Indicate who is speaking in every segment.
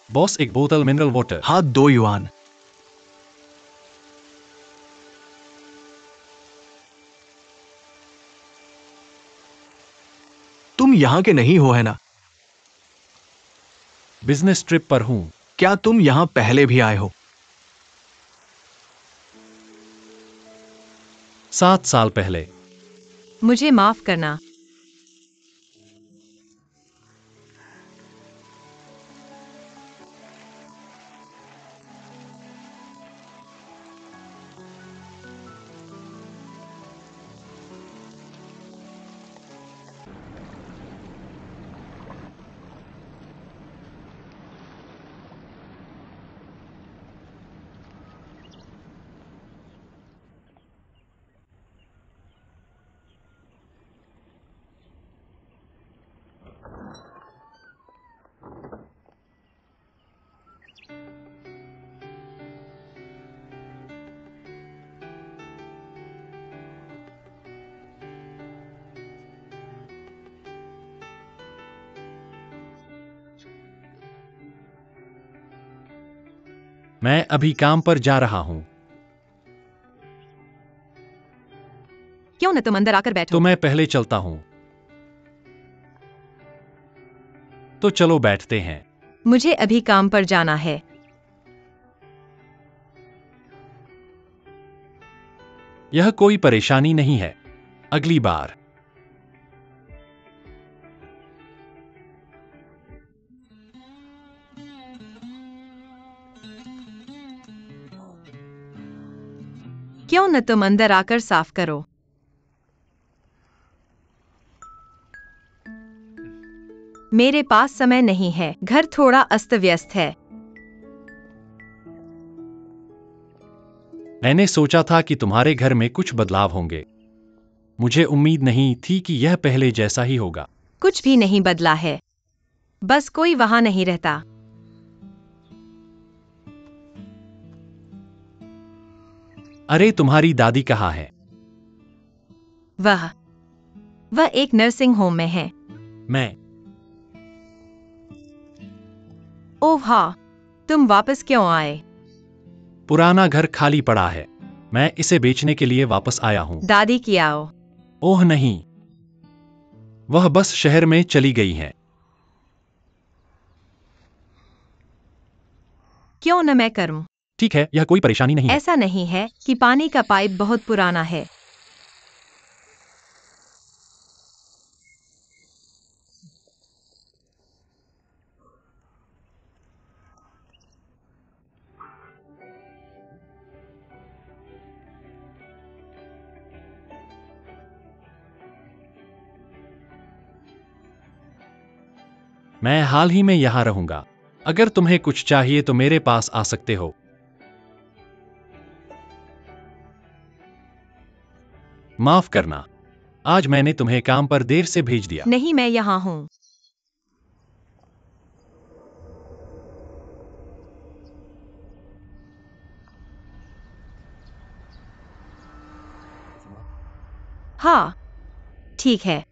Speaker 1: Boss, एक बोतल mineral water.
Speaker 2: हाँ, 2 युआन। तुम यहाँ के नहीं हो, है ना?
Speaker 1: बिजनेस ट्रिप पर हूं।
Speaker 2: क्या तुम यहाँ पहले भी आए हो?
Speaker 1: 7 साल पहले।
Speaker 3: मुझे माफ करना।
Speaker 1: मैं अभी काम पर जा रहा हूं।
Speaker 3: क्यों न तुम अंदर आकर बैठो।
Speaker 1: तो मैं पहले चलता हूं। तो चलो बैठते हैं।
Speaker 3: मुझे अभी काम पर जाना है।
Speaker 1: यह कोई परेशानी नहीं है। अगली बार।
Speaker 3: क्यों न तुम अंदर आकर साफ करो। मेरे पास समय नहीं है। घर थोड़ा अस्त व्यस्त है।
Speaker 1: मैंने सोचा था कि तुम्हारे घर में कुछ बदलाव होंगे। मुझे उम्मीद नहीं थी कि यह पहले जैसा ही होगा।
Speaker 3: कुछ भी नहीं बदला है। बस कोई वहां नहीं रहता।
Speaker 1: अरे, तुम्हारी दादी कहाँ है?
Speaker 3: वह एक नर्सिंग होम में है।
Speaker 1: मैं।
Speaker 3: ओह हाँ, तुम वापस क्यों आए?
Speaker 1: पुराना घर खाली पड़ा है। मैं इसे बेचने के लिए वापस आया हूं।
Speaker 3: दादी की आओ।
Speaker 1: ओह नहीं, वह बस शहर में चली गई हैं।
Speaker 3: क्यों न मैं करूं?
Speaker 1: ठीक है, यह कोई परेशानी नहीं है।
Speaker 3: ऐसा नहीं है कि पानी का पाइप बहुत पुराना है।
Speaker 1: मैं हाल ही में यहां रहूंगा। अगर तुम्हें कुछ चाहिए तो मेरे पास आ सकते हो। माफ करना, आज मैंने तुम्हें काम पर देर से भेज दिया।
Speaker 3: नहीं, मैं यहाँ हूँ। हाँ, ठीक है।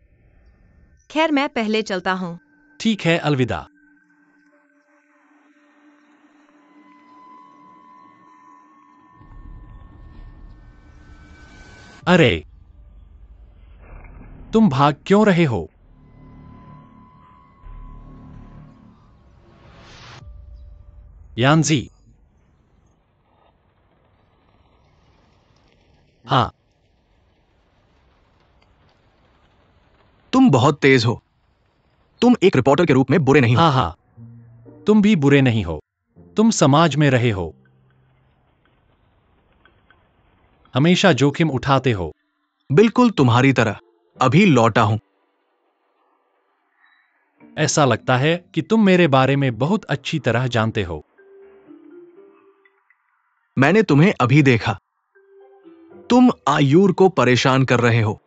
Speaker 3: खैर, मैं पहले चलता हूँ।
Speaker 1: ठीक है, अलविदा। अरे, तुम भाग क्यों रहे हो? यानजी। हाँ।
Speaker 2: तुम बहुत तेज हो। तुम एक रिपोर्टर के रूप में बुरे नहीं हो।
Speaker 1: हाँ हाँ, तुम भी बुरे नहीं हो। तुम समाज में रहे हो। हमेशा जोखिम उठाते हो।
Speaker 2: बिल्कुल तुम्हारी तरह। अभी लौटा हूं।
Speaker 1: ऐसा लगता है कि तुम मेरे बारे में बहुत अच्छी तरह जानते हो।
Speaker 2: मैंने तुम्हें अभी देखा। तुम आयूर को परेशान कर रहे हो।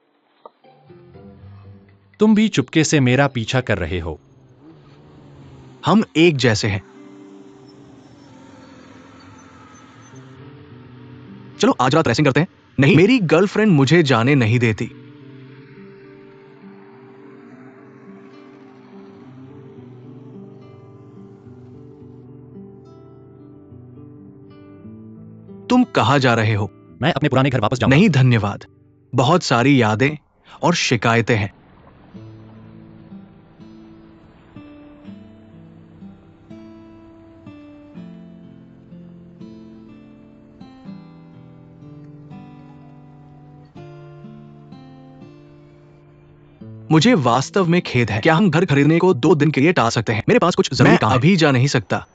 Speaker 1: तुम भी चुपके से मेरा पीछा कर रहे हो।
Speaker 2: हम एक जैसे हैं। चलो आज रात रेसिंग करते हैं। नहीं, मेरी गर्लफ्रेंड मुझे जाने नहीं देती। कहाँ जा रहे हो?
Speaker 1: मैं अपने पुराने घर वापस जाऊंगा।
Speaker 2: नहीं धन्यवाद, बहुत सारी यादें और शिकायतें हैं। मुझे वास्तव में खेद है। क्या हम घर खरीदने को 2 दिन के लिए टाल सकते हैं? मेरे पास कुछ जरूरी काम है। अभी जा नहीं सकता।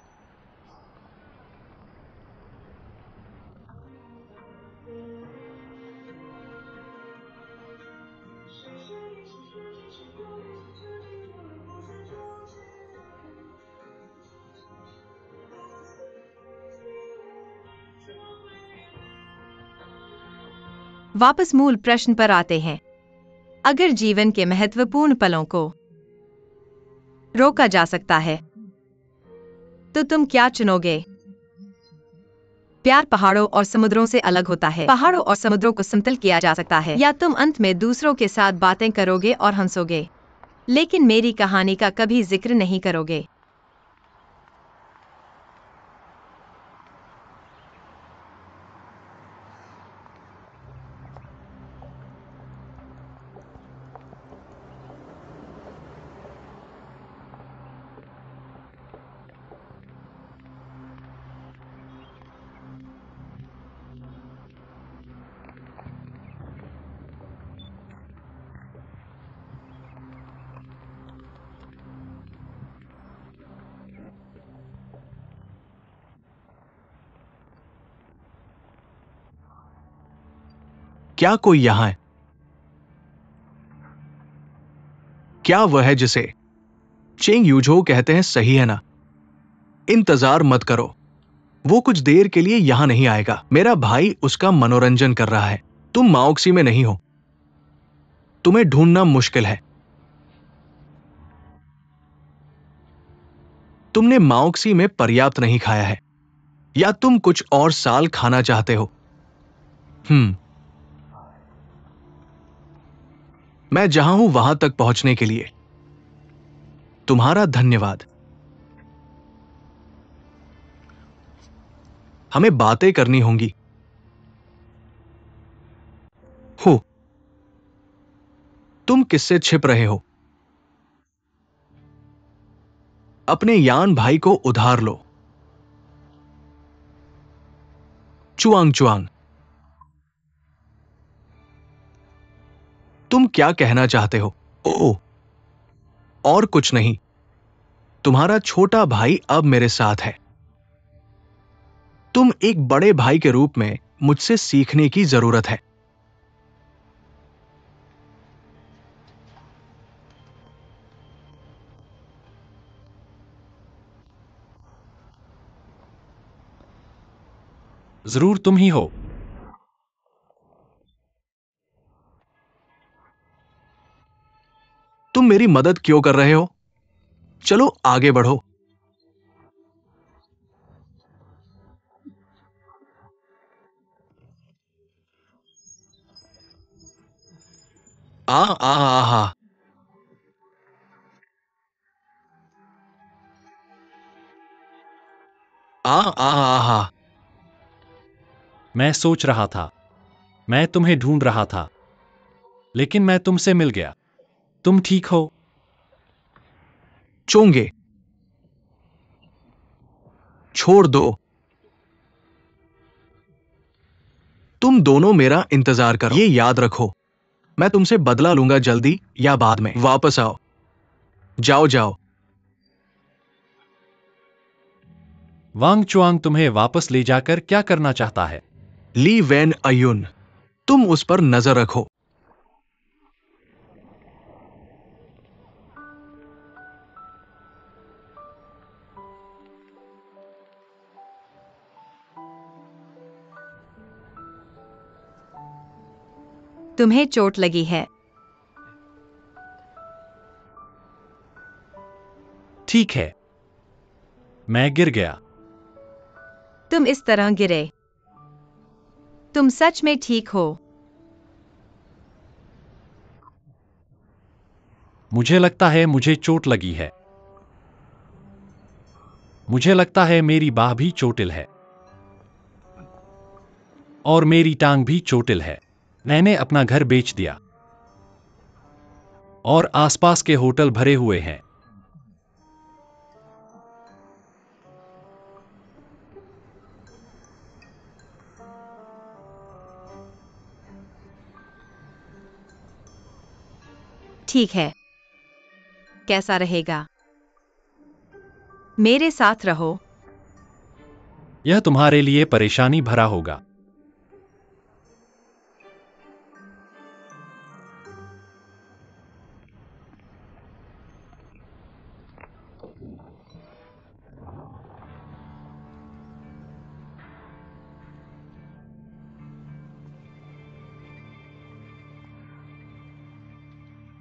Speaker 3: वापस मूल प्रश्न पर आते हैं। अगर जीवन के महत्वपूर्ण पलों को रोका जा सकता है तो तुम क्या चुनोगे? प्यार पहाड़ों और समुद्रों से अलग होता है। पहाड़ों और समुद्रों को समतल किया जा सकता है, या तुम अंत में दूसरों के साथ बातें करोगे और हंसोगे, लेकिन मेरी कहानी का कभी जिक्र नहीं करोगे।
Speaker 2: क्या कोई यहां है? क्या वह है जिसे चेंग यूझो कहते हैं, सही है ना? इंतजार मत करो, वो कुछ देर के लिए यहां नहीं आएगा। मेरा भाई उसका मनोरंजन कर रहा है। तुम माओक्सी में नहीं हो, तुम्हें ढूंढना मुश्किल है। तुमने माओक्सी में पर्याप्त नहीं खाया है, या तुम कुछ और साल खाना चाहते हो? मैं जहां हूं वहां तक पहुंचने के लिए तुम्हारा धन्यवाद। हमें बातें करनी होंगी। हो, तुम किससे छिप रहे हो? अपने यान भाई को उधार लो। चुआंग चुआंग, तुम क्या कहना चाहते हो? ओह, और कुछ नहीं। तुम्हारा छोटा भाई अब मेरे साथ है। तुम एक बड़े भाई के रूप में मुझसे सीखने की जरूरत है।
Speaker 1: जरूर तुम ही हो।
Speaker 2: तुम मेरी मदद क्यों कर रहे हो? चलो आगे बढ़ो। आ आ आ हा। आ आ आ हा।
Speaker 1: मैं सोच रहा था, मैं तुम्हें ढूंढ रहा था, लेकिन मैं तुमसे मिल गया। तुम ठीक हो?
Speaker 2: चोंगे, छोड़ दो। तुम दोनों मेरा इंतजार करो। ये याद रखो, मैं तुमसे बदला लूंगा जल्दी या बाद में। वापस आओ। जाओ जाओ।
Speaker 1: वांग चुआंग तुम्हें वापस ले जाकर क्या करना चाहता है?
Speaker 2: ली वैन अयुन, तुम उस पर नजर रखो।
Speaker 3: तुम्हें चोट लगी है।
Speaker 1: ठीक है, मैं गिर गया।
Speaker 3: तुम इस तरह गिरे। तुम सच में ठीक हो?
Speaker 1: मुझे लगता है मुझे चोट लगी है। मुझे लगता है मेरी बाह भी चोटिल है। और मेरी टांग भी चोटिल है। मैंने अपना घर बेच दिया और आसपास के होटल भरे हुए हैं।
Speaker 3: ठीक है, कैसा रहेगा? मेरे साथ रहो।
Speaker 1: यह तुम्हारे लिए परेशानी भरा होगा।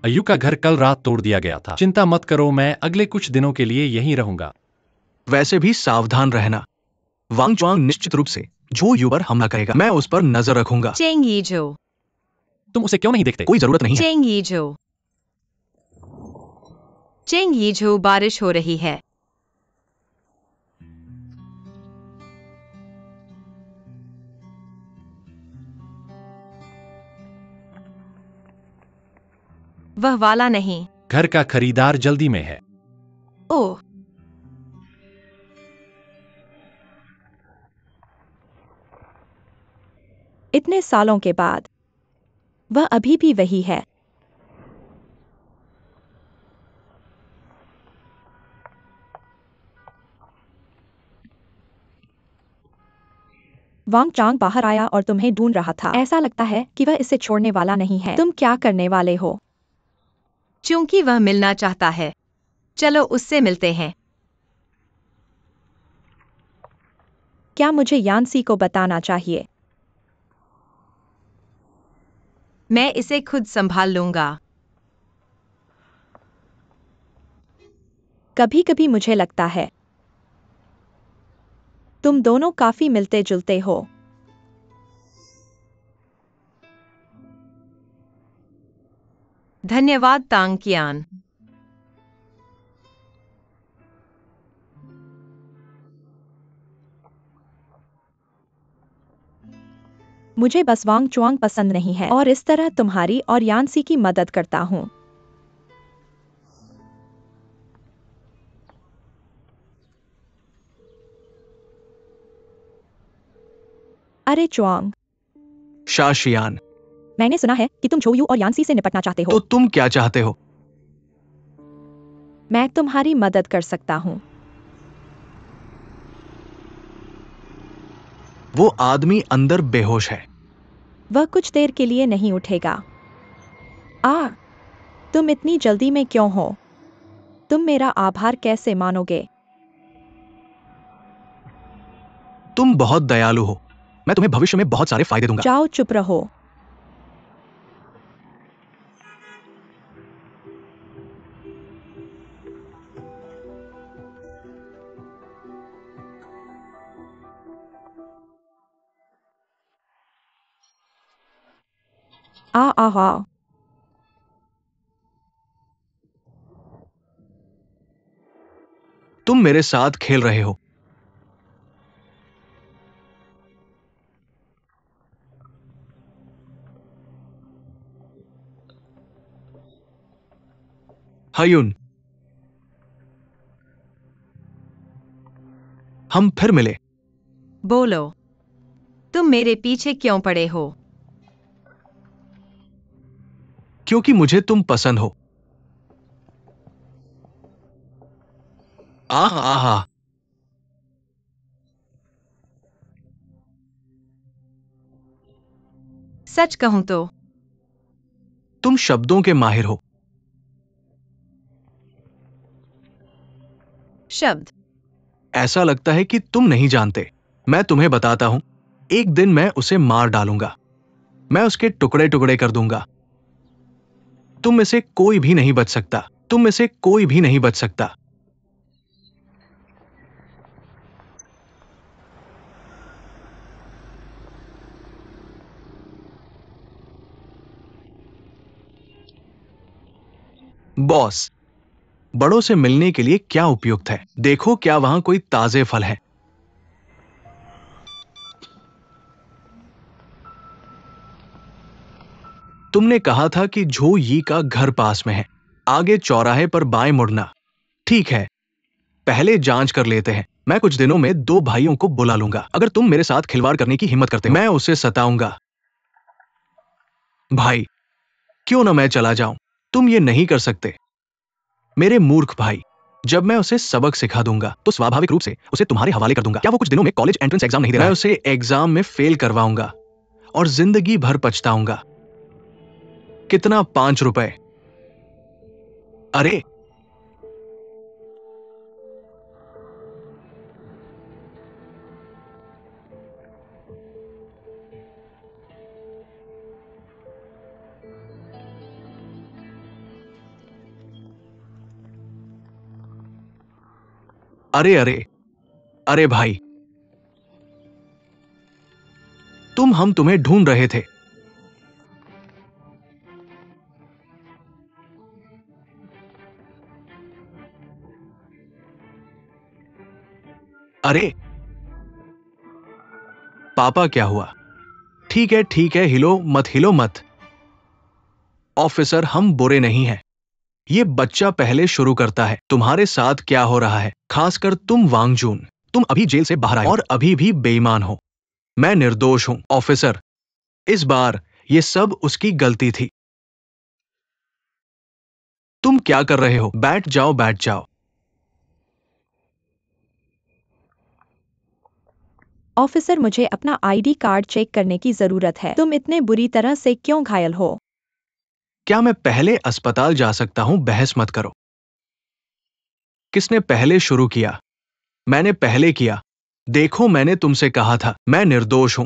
Speaker 1: अय्यू का घर कल रात तोड़ दिया गया था। चिंता मत करो, मैं अगले कुछ दिनों के लिए यहीं रहूंगा।
Speaker 2: वैसे भी सावधान रहना। वांग चुआंग निश्चित रूप से झो यू पर हमला करेगा। मैं उस पर नजर रखूंगा।
Speaker 3: चेंग यीझो।
Speaker 1: तुम उसे क्यों नहीं देखते?
Speaker 2: कोई जरूरत नहीं है।
Speaker 3: चेंग यीझो। चेंग यीझो, बारिश हो रही है। वह वाला नहीं।
Speaker 1: घर का खरीदार जल्दी में है।
Speaker 3: ओह,
Speaker 4: इतने सालों के बाद वह अभी भी वही है। वांग चांग बाहर आया और तुम्हें ढूंढ रहा था। ऐसा लगता है कि वह इसे छोड़ने वाला नहीं है। तुम क्या करने वाले हो?
Speaker 3: चूंकि वह मिलना चाहता है, चलो उससे मिलते हैं।
Speaker 4: क्या मुझे यानसी को बताना चाहिए?
Speaker 3: मैं इसे खुद संभाल लूंगा।
Speaker 4: कभी कभी मुझे लगता है तुम दोनों काफी मिलते जुलते हो।
Speaker 3: धन्यवाद तांग कियान।
Speaker 4: मुझे बस वांग चुआंग पसंद नहीं है और इस तरह तुम्हारी और यानसी की मदद करता हूँ। अरे चुआंग,
Speaker 2: शाशियान,
Speaker 4: मैंने सुना है कि तुम झोयू और यानसी से निपटना चाहते हो।
Speaker 2: तो तुम क्या चाहते हो?
Speaker 4: मैं तुम्हारी मदद कर सकता हूँ।
Speaker 2: वो आदमी अंदर बेहोश है।
Speaker 4: वह कुछ देर के लिए नहीं उठेगा। तुम इतनी जल्दी में क्यों हो? तुम मेरा आभार कैसे मानोगे?
Speaker 2: तुम बहुत दयालु हो। मैं तुम्हें भविष्य में बहुत सारे फायदे दूंगा।
Speaker 4: जाओ, चुप रहो। आहा,
Speaker 2: तुम मेरे साथ खेल रहे हो। हयुन, हम फिर मिले।
Speaker 3: बोलो, तुम मेरे पीछे क्यों पड़े हो?
Speaker 2: क्योंकि मुझे तुम पसंद हो। आहा,
Speaker 3: सच कहूं तो
Speaker 2: तुम शब्दों के माहिर हो।
Speaker 3: शब्द।
Speaker 2: ऐसा लगता है कि तुम नहीं जानते। मैं तुम्हें बताता हूं, एक दिन मैं उसे मार डालूंगा। मैं उसके टुकड़े टुकड़े कर दूंगा। तुम में से कोई भी नहीं बच सकता। तुम में से कोई भी नहीं बच सकता। बॉस, बड़ों से मिलने के लिए क्या उपयुक्त है? देखो, क्या वहां कोई ताजे फल है? तुमने कहा था कि झो यी का घर पास में है, आगे चौराहे पर बाएं मुड़ना। ठीक है, पहले जांच कर लेते हैं। मैं कुछ दिनों में 2 भाइयों को बुला लूंगा। अगर तुम मेरे साथ खिलवाड़ करने की हिम्मत करते हो, मैं उसे सताऊंगा। भाई, क्यों ना मैं चला जाऊं? तुम ये नहीं कर सकते मेरे मूर्ख भाई। जब मैं उसे सबक सिखा दूंगा तो स्वाभाविक रूप से उसे तुम्हारे हवाले कर दूंगा। क्या वो कुछ दिनों में कॉलेज एंट्रेंस एग्जाम नहीं दे रहा है? मैं उसे एग्जाम में फेल करवाऊंगा और जिंदगी भर पछताऊंगा। कितना? 5 रुपए? अरे अरे अरे अरे भाई, हम तुम्हें ढूंढ रहे थे। अरे पापा, क्या हुआ? ठीक है, हिलो मत। ऑफिसर, हम बुरे नहीं हैं। ये बच्चा पहले शुरू करता है। तुम्हारे साथ क्या हो रहा है? खासकर तुम वांगजून, तुम अभी जेल से बाहर आए हो और अभी भी बेईमान हो। मैं निर्दोष हूं ऑफिसर। इस बार ये सब उसकी गलती थी। तुम क्या कर रहे हो? बैठ जाओ।
Speaker 4: ऑफिसर, मुझे अपना आईडी कार्ड चेक करने की जरूरत है। तुम इतने बुरी तरह से क्यों घायल हो?
Speaker 2: क्या मैं पहले अस्पताल जा सकता हूं? बहस मत करो। किसने पहले शुरू किया? मैंने पहले किया। देखो, मैंने तुमसे कहा था मैं निर्दोष हूं।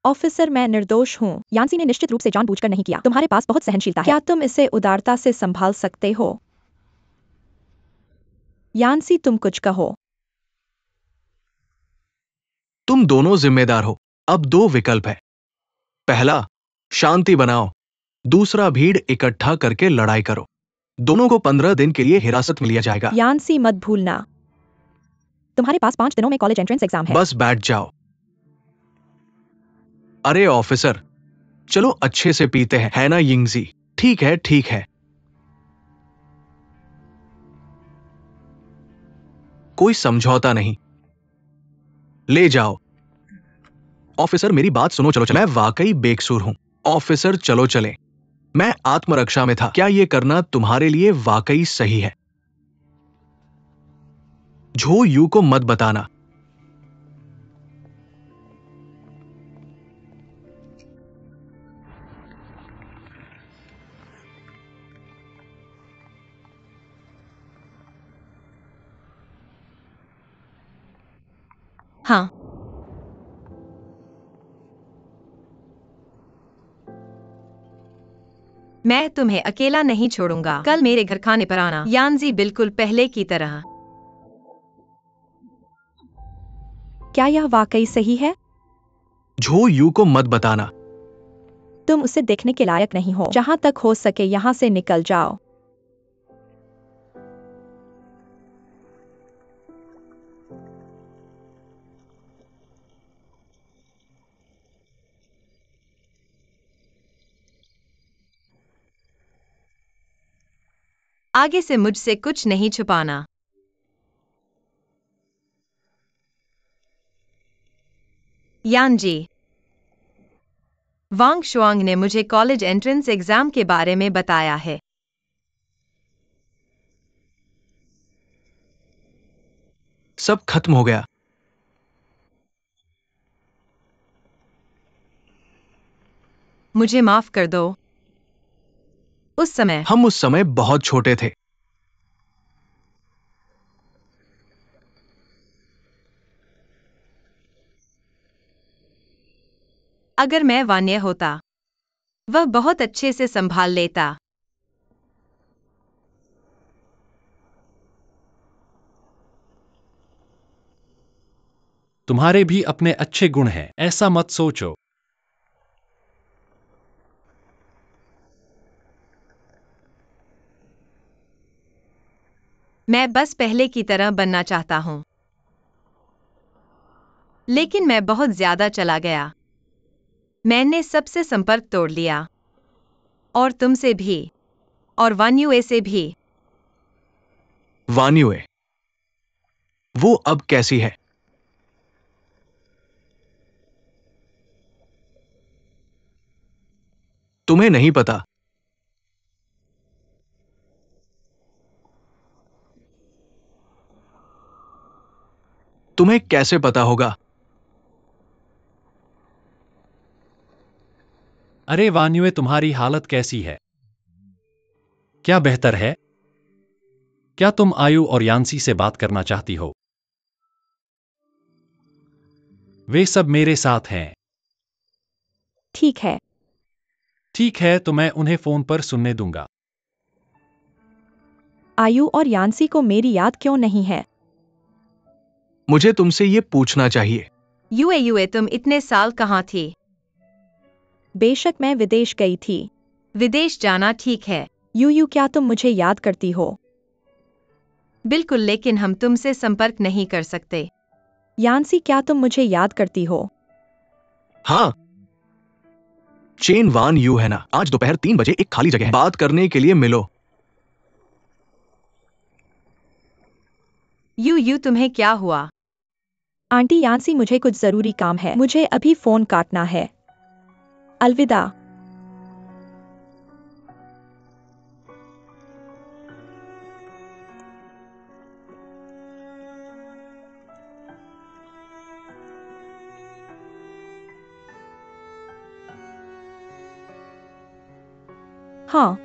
Speaker 4: ऑफिसर, मैं निर्दोष हूँ। यान्सी ने निश्चित रूप से जानबूझकर नहीं किया। तुम्हारे पास बहुत सहनशीलता है। क्या तुम इसे उदारता से संभाल सकते हो? यान्सी, तुम कुछ कहो।
Speaker 2: तुम दोनों जिम्मेदार हो। अब 2 विकल्प है। पहला, शांति बनाओ। दूसरा, भीड़ इकट्ठा करके लड़ाई करो। दोनों को 15 दिन के लिए हिरासत में लिया जाएगा।
Speaker 4: यान्सी, मत भूलना, तुम्हारे पास 5 दिनों में कॉलेज एंट्रेंस एग्जाम है।
Speaker 2: बस बैठ जाओ। अरे ऑफिसर, चलो अच्छे से पीते हैं, है ना यिंगजी? ठीक है। कोई समझौता नहीं। ले जाओ। ऑफिसर, मेरी बात सुनो। चलो। मैं वाकई बेकसूर हूं। ऑफिसर, चलो चले। मैं आत्मरक्षा में था। क्या ये करना तुम्हारे लिए वाकई सही है? झो यू को मत बताना।
Speaker 3: हाँ, मैं तुम्हें अकेला नहीं छोड़ूंगा। कल मेरे घर खाने पर आना। यान्सी, बिल्कुल पहले की तरह।
Speaker 4: क्या यह वाकई सही है?
Speaker 2: झो यू को मत बताना।
Speaker 4: तुम उसे देखने के लायक नहीं हो। जहां तक हो सके यहाँ से निकल जाओ।
Speaker 3: आगे से मुझसे कुछ नहीं छुपाना। यानजी, वांग शुआंग ने मुझे कॉलेज एंट्रेंस एग्जाम के बारे में बताया है।
Speaker 2: सब खत्म हो गया।
Speaker 3: मुझे माफ कर दो।
Speaker 2: हम उस समय बहुत छोटे थे।
Speaker 3: अगर मैं वान्य होता, वह बहुत अच्छे से संभाल लेता।
Speaker 1: तुम्हारे भी अपने अच्छे गुण हैं, ऐसा मत सोचो।
Speaker 3: मैं बस पहले की तरह बनना चाहता हूं। लेकिन मैं बहुत ज्यादा चला गया। मैंने सबसे संपर्क तोड़ लिया। और तुमसे भी, और वान्युए से भी।
Speaker 2: वान्युए, वो अब कैसी है? तुम्हें नहीं पता? तुम्हें कैसे पता होगा?
Speaker 1: अरे वान्युए, तुम्हारी हालत कैसी है? क्या बेहतर है? क्या तुम आयु और यान्सी से बात करना चाहती हो? वे सब मेरे साथ हैं।
Speaker 4: ठीक है।
Speaker 1: ठीक है, तो मैं उन्हें फोन पर सुनने दूंगा।
Speaker 4: आयु और यान्सी को मेरी याद क्यों नहीं है?
Speaker 2: मुझे तुमसे ये पूछना चाहिए।
Speaker 3: युए, तुम इतने साल कहाँ थी?
Speaker 4: बेशक मैं विदेश गई थी।
Speaker 3: विदेश जाना ठीक है।
Speaker 4: यू, क्या तुम मुझे याद करती हो?
Speaker 3: बिल्कुल, लेकिन हम तुमसे संपर्क नहीं कर सकते।
Speaker 4: यान्सी, क्या तुम मुझे याद करती हो?
Speaker 2: हाँ, चेन वान यू है ना? आज दोपहर 3 बजे एक खाली जगह है, बात करने के लिए मिलो।
Speaker 3: यू, तुम्हें क्या हुआ?
Speaker 4: आंटी यान्सी, मुझे कुछ जरूरी काम है, मुझे अभी फोन काटना है। अलविदा। हाँ।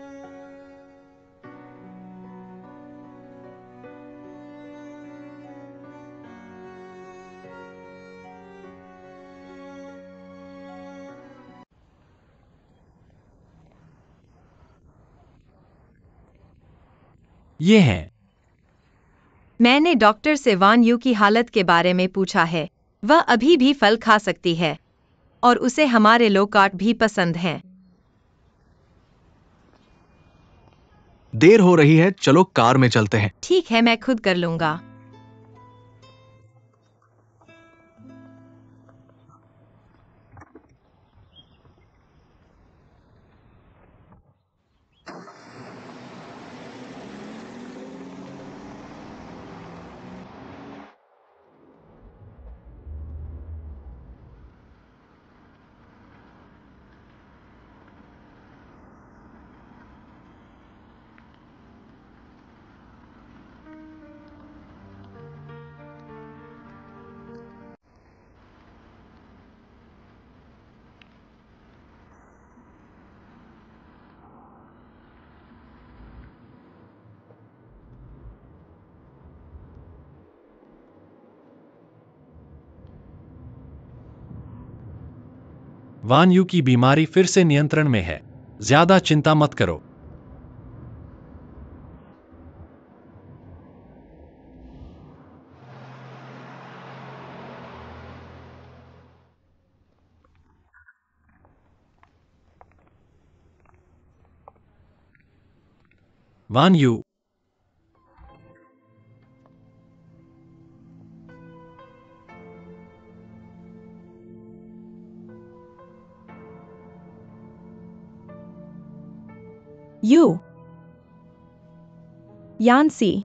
Speaker 1: ये हैं।
Speaker 3: मैंने डॉक्टर से वान यू की हालत के बारे में पूछा है। वह अभी भी फल खा सकती है, और उसे हमारे लोकाट भी पसंद हैं।
Speaker 2: देर हो रही है, चलो कार में चलते हैं।
Speaker 3: ठीक है, मैं खुद कर लूंगा।
Speaker 1: वान यू की बीमारी फिर से नियंत्रण में है। ज्यादा चिंता मत करो। वान यू,
Speaker 4: यू। यान्सी।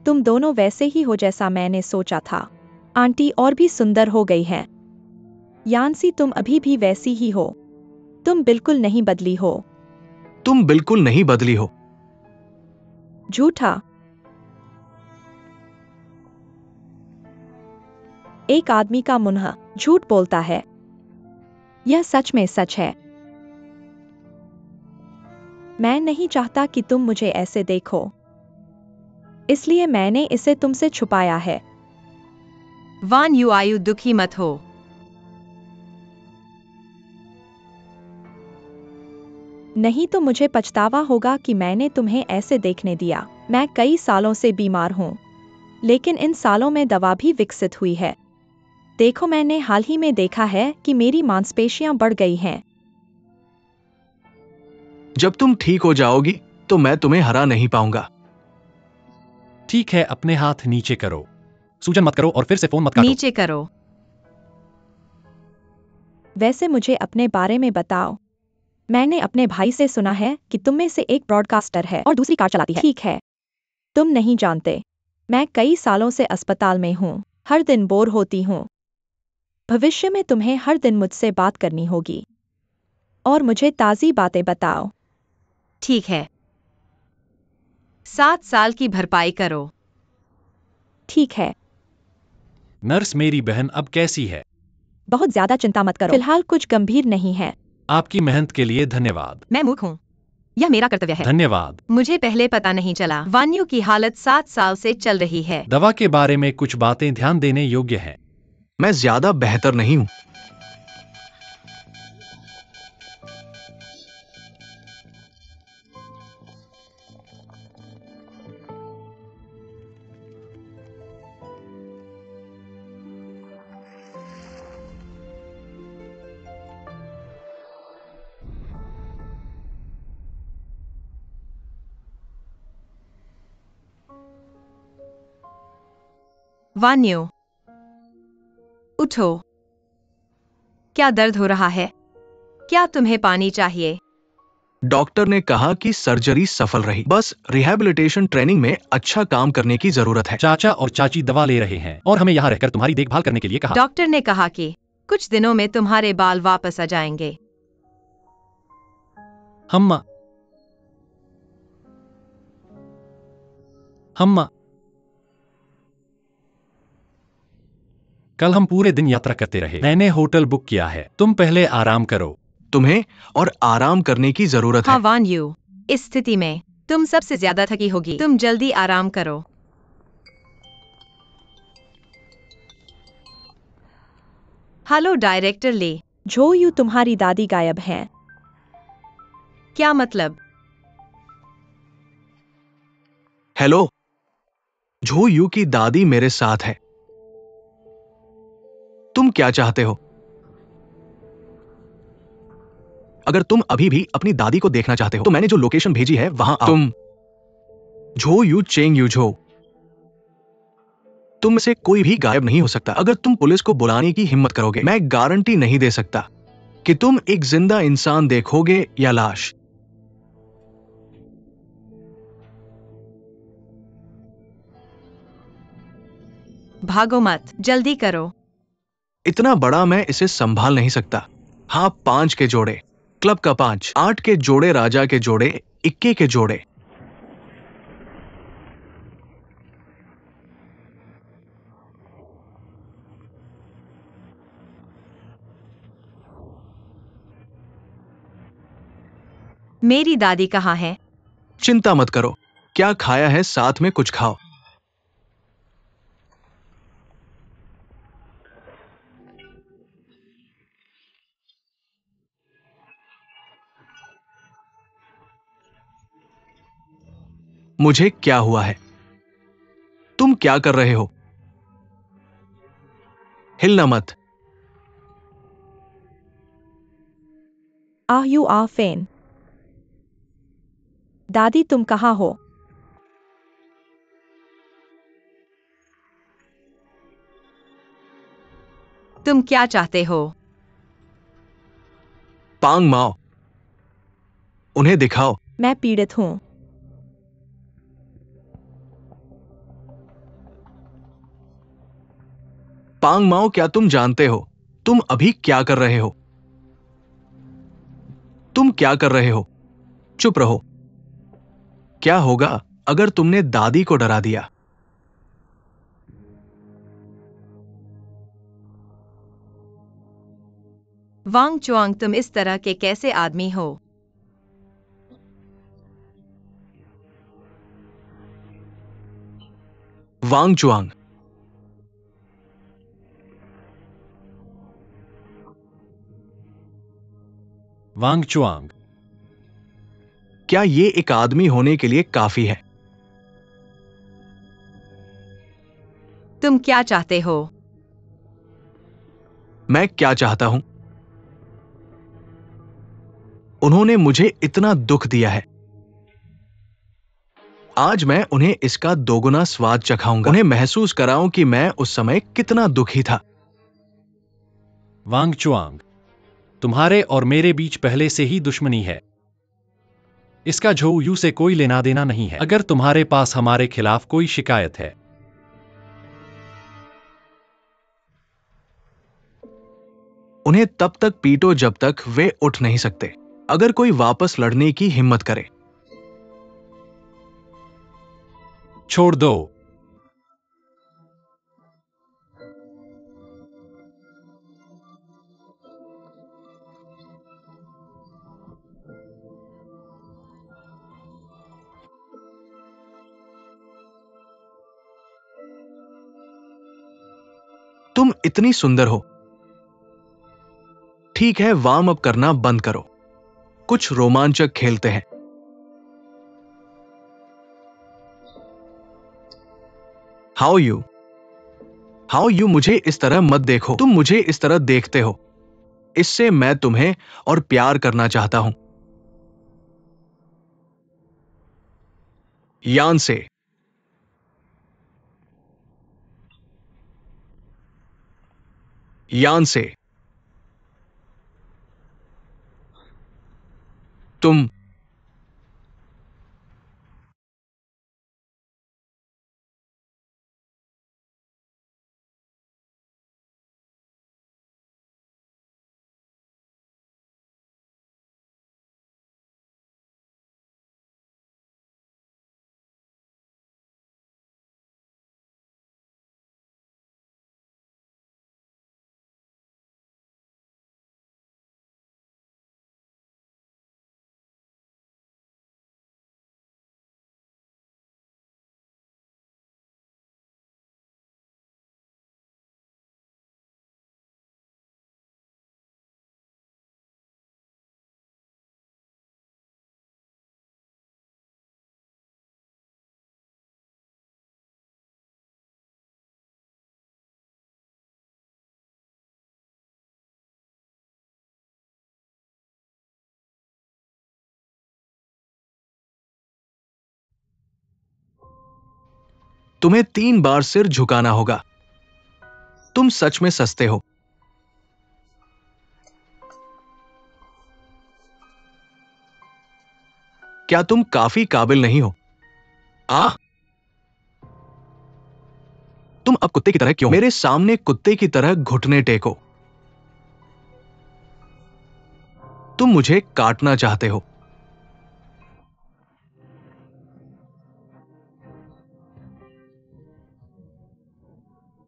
Speaker 4: तुम दोनों वैसे ही हो जैसा मैंने सोचा था। आंटी और भी सुंदर हो गई हैं। यान्सी, तुम अभी भी वैसी ही हो। तुम बिल्कुल नहीं बदली हो।
Speaker 2: तुम बिल्कुल नहीं बदली हो।
Speaker 4: झूठा। एक आदमी का मुंह झूठ बोलता है। यह सच में सच है। मैं नहीं चाहता कि तुम मुझे ऐसे देखो, इसलिए मैंने इसे तुमसे छुपाया है।
Speaker 3: वान यू, आयु, दुखी मत हो।
Speaker 4: नहीं तो मुझे पछतावा होगा कि मैंने तुम्हें ऐसे देखने दिया। मैं कई सालों से बीमार हूँ, लेकिन इन सालों में दवा भी विकसित हुई है। देखो, मैंने हाल ही में देखा है कि मेरी मांसपेशियां बढ़ गई हैं।
Speaker 2: जब तुम ठीक हो जाओगी तो मैं तुम्हें हरा नहीं पाऊंगा।
Speaker 1: ठीक है, अपने हाथ नीचे करो। सूजन मत करो और फिर से फोन मत काटो।
Speaker 3: नीचे करो।
Speaker 4: वैसे मुझे अपने बारे में बताओ। मैंने अपने भाई से सुना है कि तुम में से एक ब्रॉडकास्टर है और दूसरी कार चलाती है। ठीक है, तुम नहीं जानते, मैं कई सालों से अस्पताल में हूँ, हर दिन बोर होती हूँ। भविष्य में तुम्हें हर दिन मुझसे बात करनी होगी और मुझे ताज़ी बातें बताओ।
Speaker 3: ठीक है। 7 साल की भरपाई करो।
Speaker 4: ठीक है,
Speaker 1: नर्स, मेरी बहन अब कैसी है?
Speaker 4: बहुत ज्यादा चिंता मत करो, फिलहाल कुछ गंभीर नहीं है।
Speaker 1: आपकी मेहनत के लिए धन्यवाद।
Speaker 3: मैं मूर्ख हूँ, यह मेरा कर्तव्य है।
Speaker 1: धन्यवाद।
Speaker 3: मुझे पहले पता नहीं चला। वान्यू की हालत 7 साल से चल रही है।
Speaker 1: दवा के बारे में कुछ बातें ध्यान देने योग्य हैं।
Speaker 2: मैं ज्यादा बेहतर नहीं हूं।
Speaker 3: वान्यू, उठो। क्या दर्द हो रहा है? क्या तुम्हें पानी चाहिए?
Speaker 2: डॉक्टर ने कहा कि सर्जरी सफल रही, बस रिहैबिलिटेशन ट्रेनिंग में अच्छा काम करने की जरूरत है।
Speaker 1: चाचा और चाची दवा ले रहे हैं और हमें यहाँ रहकर तुम्हारी देखभाल करने के लिए कहा।
Speaker 3: डॉक्टर ने कहा कि कुछ दिनों में तुम्हारे बाल वापस आ जाएंगे।
Speaker 1: हम कल हम पूरे दिन यात्रा करते रहे। मैंने होटल बुक किया है। तुम पहले आराम करो।
Speaker 2: तुम्हें और आराम करने की जरूरत
Speaker 3: हाँ
Speaker 2: है।
Speaker 3: वान्यू, इस स्थिति में तुम सबसे ज्यादा थकी होगी। तुम जल्दी आराम करो। हेलो डायरेक्टर ली।
Speaker 4: जो यू तुम्हारी दादी गायब हैं।
Speaker 3: क्या मतलब?
Speaker 2: हेलो, झो यू की दादी मेरे साथ है। तुम क्या चाहते हो? अगर तुम अभी भी अपनी दादी को देखना चाहते हो तो मैंने जो लोकेशन भेजी है वहां आओ। तुम झो यू चेंग यू झो। तुम में से कोई भी गायब नहीं हो सकता अगर तुम पुलिस को बुलाने की हिम्मत करोगे। मैं गारंटी नहीं दे सकता कि तुम एक जिंदा इंसान देखोगे या लाश।
Speaker 3: भागो मत, जल्दी करो।
Speaker 2: इतना बड़ा मैं इसे संभाल नहीं सकता। हाँ, 5 के जोड़े, क्लब का 5, 8 के जोड़े, राजा के जोड़े, इक्के के जोड़े।
Speaker 3: मेरी दादी कहाँ है?
Speaker 2: चिंता मत करो। क्या खाया है? साथ में कुछ खाओ। मुझे क्या हुआ है? तुम क्या कर रहे हो? हिलना मत।
Speaker 4: यू आर फेन। दादी, तुम कहाँ हो?
Speaker 3: तुम क्या चाहते हो?
Speaker 2: पांग माओ, उन्हें दिखाओ।
Speaker 4: मैं पीड़ित हूँ।
Speaker 2: पांग माओ, क्या तुम जानते हो तुम अभी क्या कर रहे हो? तुम क्या कर रहे हो? चुप रहो। क्या होगा अगर तुमने दादी को डरा दिया?
Speaker 3: वांग चुआंग, तुम इस तरह के कैसे आदमी हो?
Speaker 2: वांग चुआंग,
Speaker 1: वांग चुआंग,
Speaker 2: क्या ये एक आदमी होने के लिए काफी है?
Speaker 3: तुम क्या चाहते हो?
Speaker 2: मैं क्या चाहता हूं। उन्होंने मुझे इतना दुख दिया है, आज मैं उन्हें इसका दोगुना स्वाद चखाऊंगा। उन्हें महसूस कराऊं कि मैं उस समय कितना दुखी था।
Speaker 1: वांग चुआंग, तुम्हारे और मेरे बीच पहले से ही दुश्मनी है। इसका झोउ यू से कोई लेना देना नहीं है। अगर तुम्हारे पास हमारे खिलाफ कोई शिकायत है,
Speaker 2: उन्हें तब तक पीटो जब तक वे उठ नहीं सकते। अगर कोई वापस लड़ने की हिम्मत करे,
Speaker 1: छोड़ दो।
Speaker 2: तुम इतनी सुंदर हो। ठीक है, वार्म अप करना बंद करो, कुछ रोमांचक खेलते हैं। हाउ यू मुझे इस तरह मत देखो। तुम मुझे इस तरह देखते हो, इससे मैं तुम्हें और प्यार करना चाहता हूं। यान से तुम तुम्हें 3 बार सिर झुकाना होगा। तुम सच में सस्ते हो। क्या तुम काफी काबिल नहीं हो? तुम अब कुत्ते की तरह क्यों? मेरे सामने कुत्ते की तरह घुटने टेको। तुम मुझे काटना चाहते हो।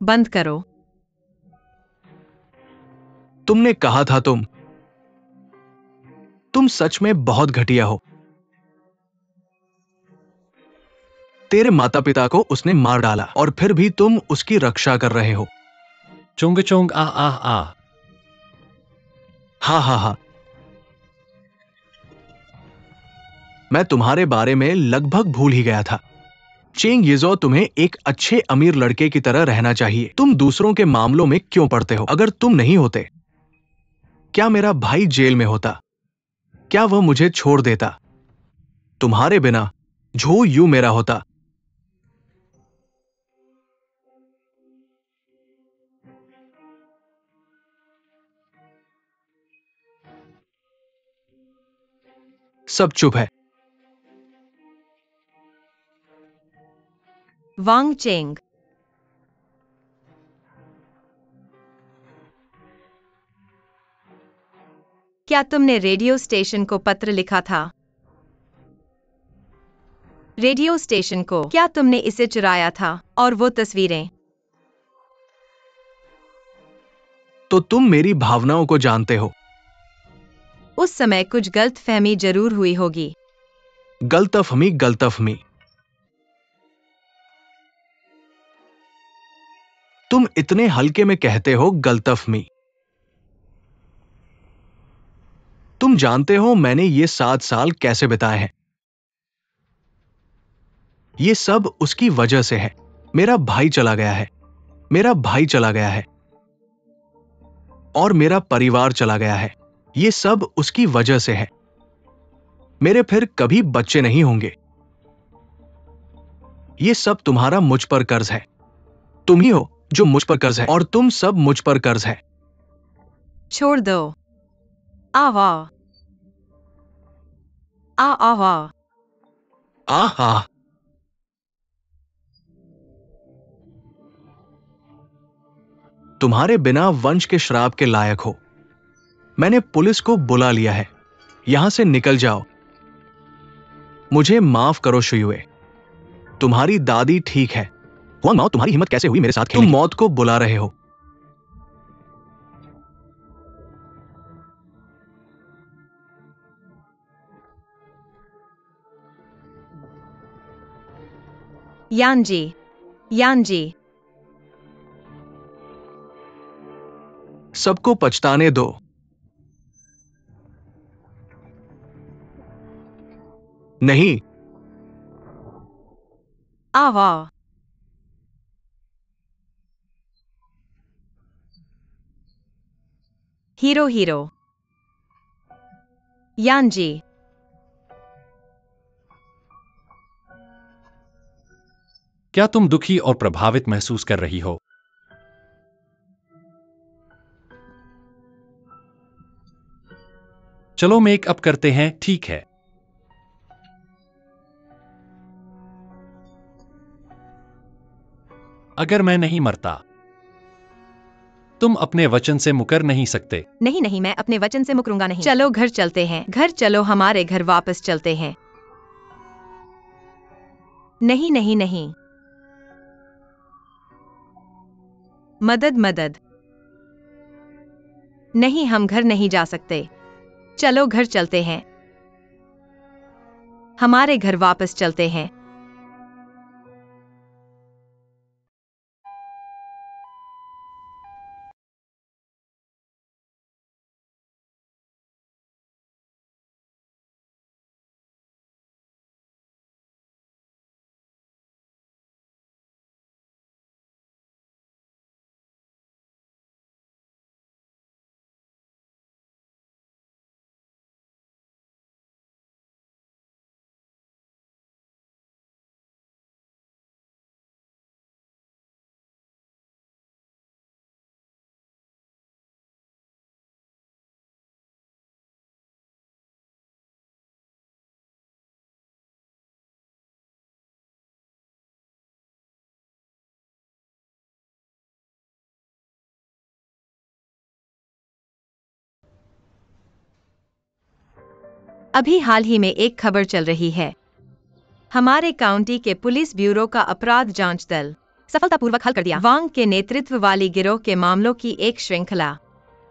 Speaker 3: बंद करो।
Speaker 2: तुमने कहा था तुम सच में बहुत घटिया हो। तेरे माता पिता को उसने मार डाला और फिर भी तुम उसकी रक्षा कर रहे हो।
Speaker 1: चोंग चोंग आ आ आ।
Speaker 2: हा हा हा। मैं तुम्हारे बारे में लगभग भूल ही गया था। चेंग यिज़ो, तुम्हें एक अच्छे अमीर लड़के की तरह रहना चाहिए। तुम दूसरों के मामलों में क्यों पड़ते हो? अगर तुम नहीं होते, क्या मेरा भाई जेल में होता? क्या वह मुझे छोड़ देता? तुम्हारे बिना झो यू मेरा होता। सब चुप है।
Speaker 3: वांग चेंग, क्या तुमने रेडियो स्टेशन को पत्र लिखा था? रेडियो स्टेशन को, क्या तुमने इसे चुराया था? और वो तस्वीरें?
Speaker 2: तो तुम मेरी भावनाओं को जानते हो।
Speaker 3: उस समय कुछ गलतफहमी जरूर हुई होगी।
Speaker 2: गलतफहमी। तुम इतने हल्के में कहते हो गलतफहमी। तुम जानते हो मैंने ये 7 साल कैसे बिताए हैं। ये सब उसकी वजह से है। मेरा भाई चला गया है। और मेरा परिवार चला गया है। ये सब उसकी वजह से है। मेरे फिर कभी बच्चे नहीं होंगे। ये सब तुम्हारा मुझ पर कर्ज है। तुम ही हो जो मुझ पर कर्ज है और तुम सब मुझ पर कर्ज है।
Speaker 3: छोड़ दो। आवा आ आवा।
Speaker 2: आहा। तुम्हारे बिना वंश के श्राप के लायक हो। मैंने पुलिस को बुला लिया है। यहां से निकल जाओ। मुझे माफ करो शुयुए। तुम्हारी दादी ठीक है। हुआंग माओ, तुम्हारी हिम्मत कैसे हुई मेरे साथ खेलने की? तुम मौत को बुला रहे हो।
Speaker 3: यानजी, यानजी।
Speaker 2: सबको पछताने दो। नहीं।
Speaker 3: आवा। Hero hero. यानजी।
Speaker 1: क्या तुम दुखी और प्रभावित महसूस कर रही हो? चलो मेकअप करते हैं, ठीक है? अगर मैं नहीं मरता, तुम अपने वचन से मुकर नहीं सकते।
Speaker 3: नहीं नहीं, मैं अपने वचन से मुकरूंगा नहीं। चलो घर चलते हैं। घर चलो, हमारे घर वापस चलते हैं। नहीं नहीं नहीं। मदद मदद। नहीं, हम घर नहीं जा सकते। चलो घर चलते हैं। हमारे घर वापस चलते हैं। अभी हाल ही में एक खबर चल रही है। हमारे काउंटी के पुलिस ब्यूरो का अपराध जांच दल सफलतापूर्वक हल कर दिया। वांग के नेतृत्व वाली गिरोह के मामलों की एक श्रृंखला।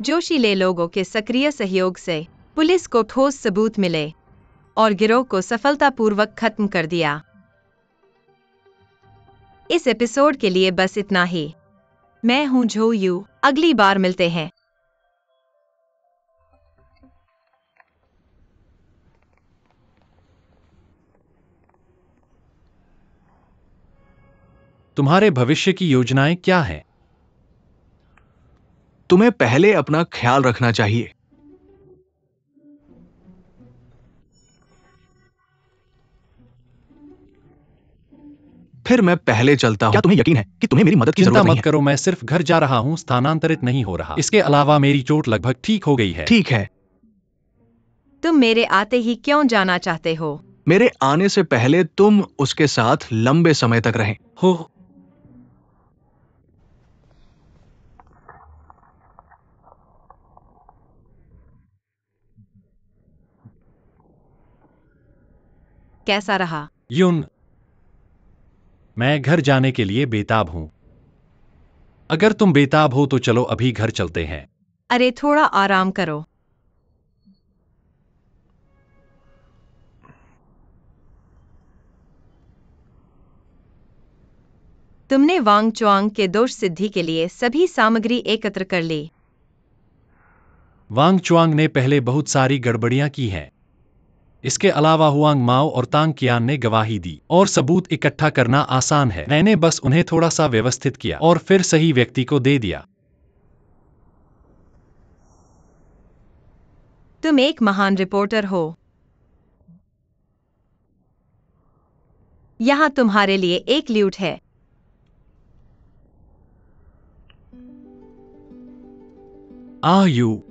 Speaker 3: जोशीले लोगों के सक्रिय सहयोग से पुलिस को ठोस सबूत मिले और गिरोह को सफलतापूर्वक खत्म कर दिया। इस एपिसोड के लिए बस इतना ही। मैं हूं झो यू। अगली बार मिलते हैं।
Speaker 1: तुम्हारे भविष्य की योजनाएं क्या हैं?
Speaker 2: तुम्हें पहले अपना ख्याल रखना चाहिए। फिर मैं पहले चलता हूं। क्या तुम्हें यकीन है कि तुम्हें मेरी मदद की
Speaker 1: चिंता
Speaker 2: जरूरत नहीं
Speaker 1: मत
Speaker 2: है?
Speaker 1: करो, मैं सिर्फ घर जा रहा हूं, स्थानांतरित नहीं हो रहा। इसके अलावा मेरी चोट लगभग ठीक हो गई है।
Speaker 2: ठीक है।
Speaker 3: तुम मेरे आते ही क्यों जाना चाहते हो?
Speaker 2: मेरे आने से पहले तुम उसके साथ लंबे समय तक रहें।
Speaker 1: हो,
Speaker 3: कैसा रहा?
Speaker 1: युन, मैं घर जाने के लिए बेताब हूं। अगर तुम बेताब हो तो चलो अभी घर चलते हैं।
Speaker 3: अरे थोड़ा आराम करो। तुमने वांग चुआंग के दोष सिद्धि के लिए सभी सामग्री एकत्र कर ली।
Speaker 1: वांग चुआंग ने पहले बहुत सारी गड़बड़ियां की हैं। इसके अलावा हुआंग माओ और तांग कियान ने गवाही दी और सबूत इकट्ठा करना आसान है। मैंने बस उन्हें थोड़ा सा व्यवस्थित किया और फिर सही व्यक्ति को दे दिया।
Speaker 3: तुम एक महान रिपोर्टर हो। यहाँ तुम्हारे लिए एक ल्यूट है।
Speaker 1: यू,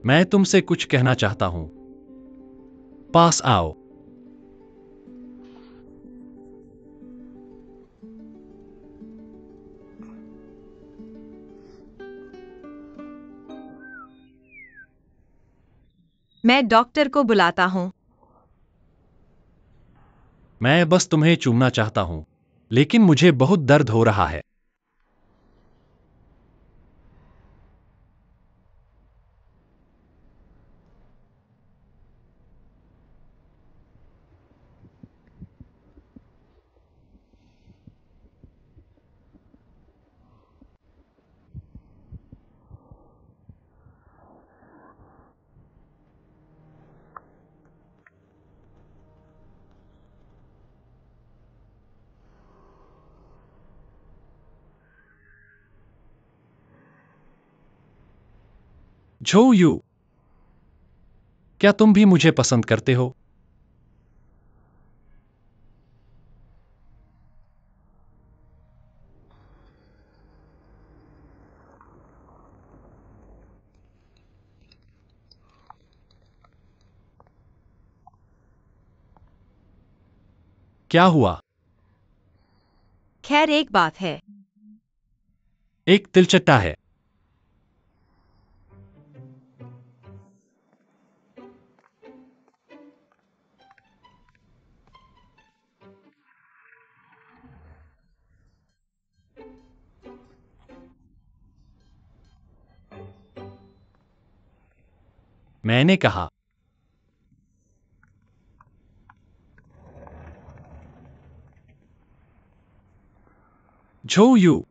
Speaker 1: मैं तुमसे कुछ कहना चाहता हूं। पास आओ।
Speaker 3: मैं डॉक्टर को बुलाता हूँ।
Speaker 1: मैं बस तुम्हें चूमना चाहता हूं, लेकिन मुझे बहुत दर्द हो रहा है। झो यू, क्या तुम भी मुझे पसंद करते हो? क्या हुआ?
Speaker 3: खैर, एक बात है।
Speaker 1: एक तिलचट्टा है। मैंने कहा। झो यू,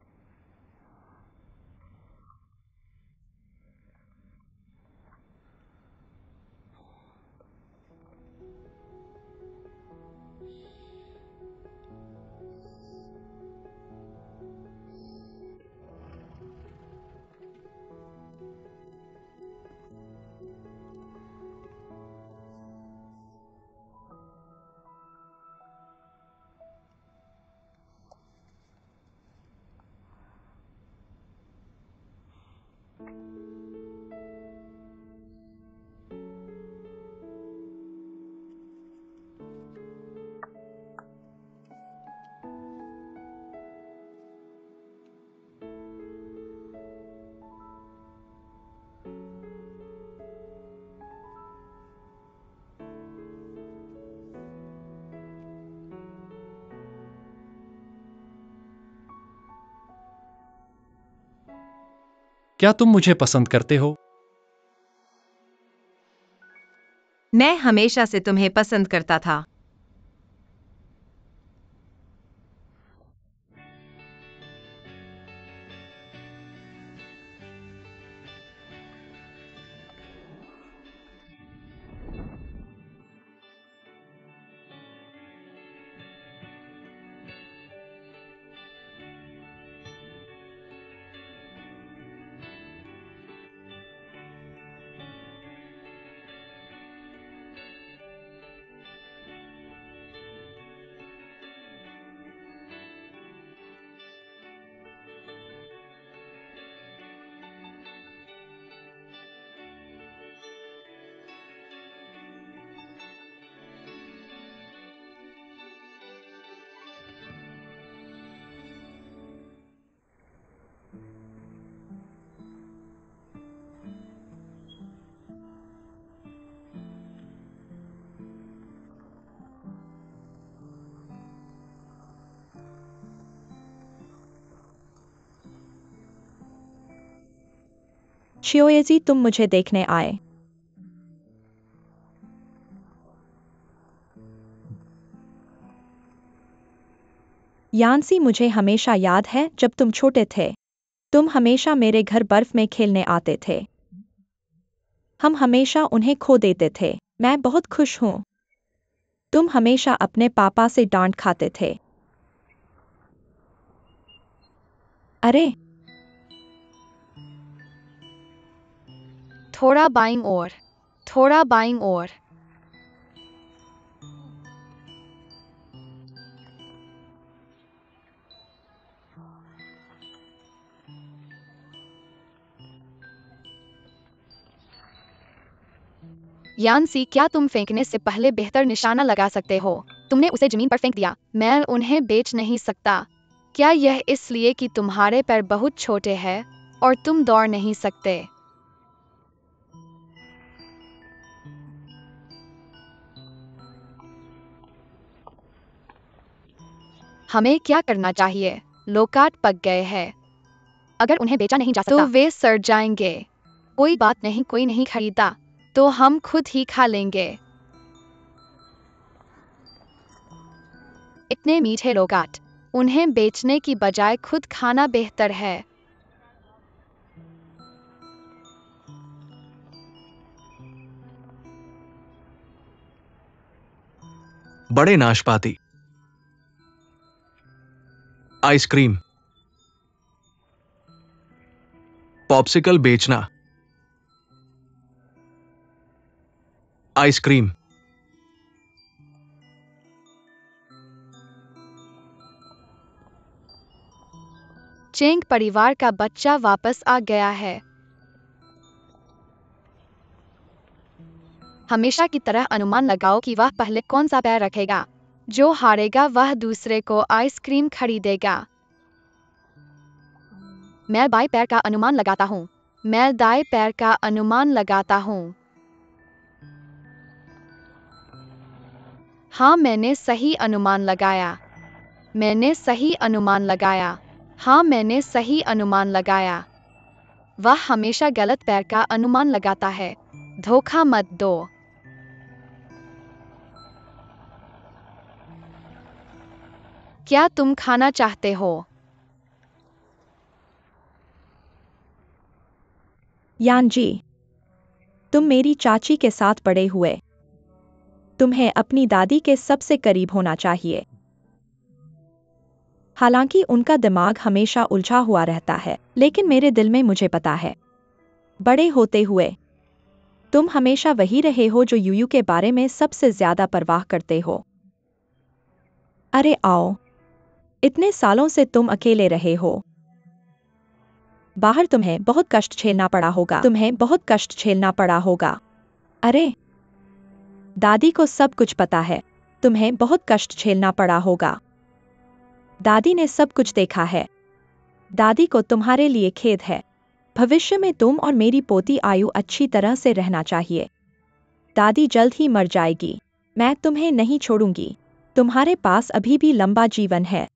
Speaker 1: क्या तुम मुझे पसंद करते हो?
Speaker 3: मैं हमेशा से तुम्हें पसंद करता था।
Speaker 4: शियोएजी, तुम मुझे देखने आए। यान्सी, मुझे हमेशा याद है जब तुम छोटे थे। तुम हमेशा मेरे घर बर्फ में खेलने आते थे। हम हमेशा उन्हें खो देते थे। मैं बहुत खुश हूँ। तुम हमेशा अपने पापा से डांट खाते थे। अरे,
Speaker 5: थोड़ा बाईं ओर। थोड़ा बाईं ओर। यान्सी, क्या तुम फेंकने से पहले बेहतर निशाना लगा सकते हो? तुमने उसे जमीन पर फेंक दिया। मैं उन्हें बेच नहीं सकता। क्या यह इसलिए कि तुम्हारे पैर बहुत छोटे हैं और तुम दौड़ नहीं सकते? हमें क्या करना चाहिए? लोकाट पक गए हैं। अगर उन्हें बेचा नहीं जा सकता तो वे सड़ जाएंगे। कोई बात नहीं, कोई नहीं खरीदा तो हम खुद ही खा लेंगे। इतने मीठे लोकाट, उन्हें बेचने की बजाय खुद खाना बेहतर है।
Speaker 2: बड़े नाशपाती। आइसक्रीम। पॉप्सिकल बेचना। आइसक्रीम।
Speaker 5: चेंग परिवार का बच्चा वापस आ गया है। हमेशा की तरह अनुमान लगाओ कि वह पहले कौन सा पैर रखेगा। जो हारेगा वह दूसरे को आइसक्रीम खरीदेगा। मैं बाएं पैर का अनुमान लगाता हूँ। मैं दाएं पैर का अनुमान लगाता हूँ। हाँ, मैंने सही अनुमान लगाया। मैंने सही अनुमान लगाया। हाँ, मैंने सही अनुमान लगाया। वह हमेशा गलत पैर का अनुमान लगाता है। धोखा मत दो। क्या तुम खाना चाहते हो?
Speaker 4: यानजी, तुम मेरी चाची के साथ बड़े हुए। तुम्हें अपनी दादी के सबसे करीब होना चाहिए। हालांकि उनका दिमाग हमेशा उलझा हुआ रहता है, लेकिन मेरे दिल में मुझे पता है, बड़े होते हुए तुम हमेशा वही रहे हो जो यूयू के बारे में सबसे ज्यादा परवाह करते हो। अरे आओ, इतने सालों से तुम अकेले रहे हो। बाहर तुम्हें बहुत कष्ट झेलना पड़ा होगा। तुम्हें बहुत कष्ट झेलना पड़ा होगा। अरे, दादी को सब कुछ पता है। तुम्हें बहुत कष्ट झेलना पड़ा होगा। दादी ने सब कुछ देखा है। दादी को तुम्हारे लिए खेद है। भविष्य में तुम और मेरी पोती आयु अच्छी तरह से रहना चाहिए। दादी जल्द ही मर जाएगी। मैं तुम्हें नहीं छोड़ूंगी। तुम्हारे पास अभी भी लंबा जीवन है।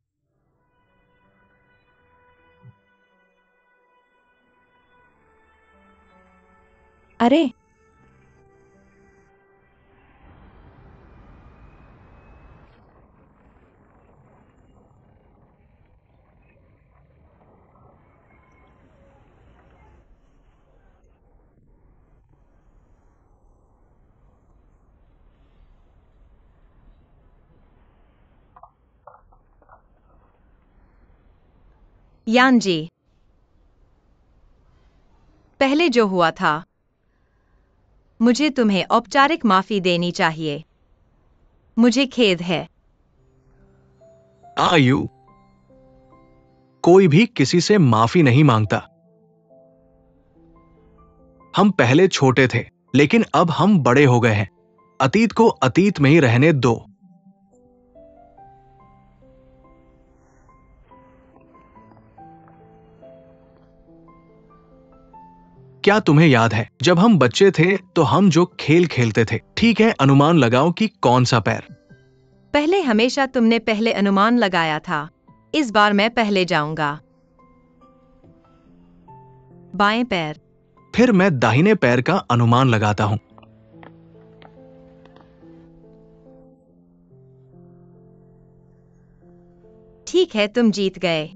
Speaker 4: अरे,
Speaker 3: यानजी, पहले जो हुआ था, मुझे तुम्हें औपचारिक माफी देनी चाहिए। मुझे खेद है।
Speaker 2: आयु, कोई भी किसी से माफी नहीं मांगता। हम पहले छोटे थे, लेकिन अब हम बड़े हो गए हैं। अतीत को अतीत में ही रहने दो। क्या तुम्हें याद है जब हम बच्चे थे तो हम जो खेल खेलते थे? ठीक है, अनुमान लगाओ कि कौन सा पैर।
Speaker 3: पहले हमेशा तुमने पहले अनुमान लगाया था। इस बार मैं पहले जाऊंगा। बाएं पैर।
Speaker 2: फिर मैं दाहिने पैर का अनुमान लगाता हूं।
Speaker 3: ठीक है, तुम जीत गए।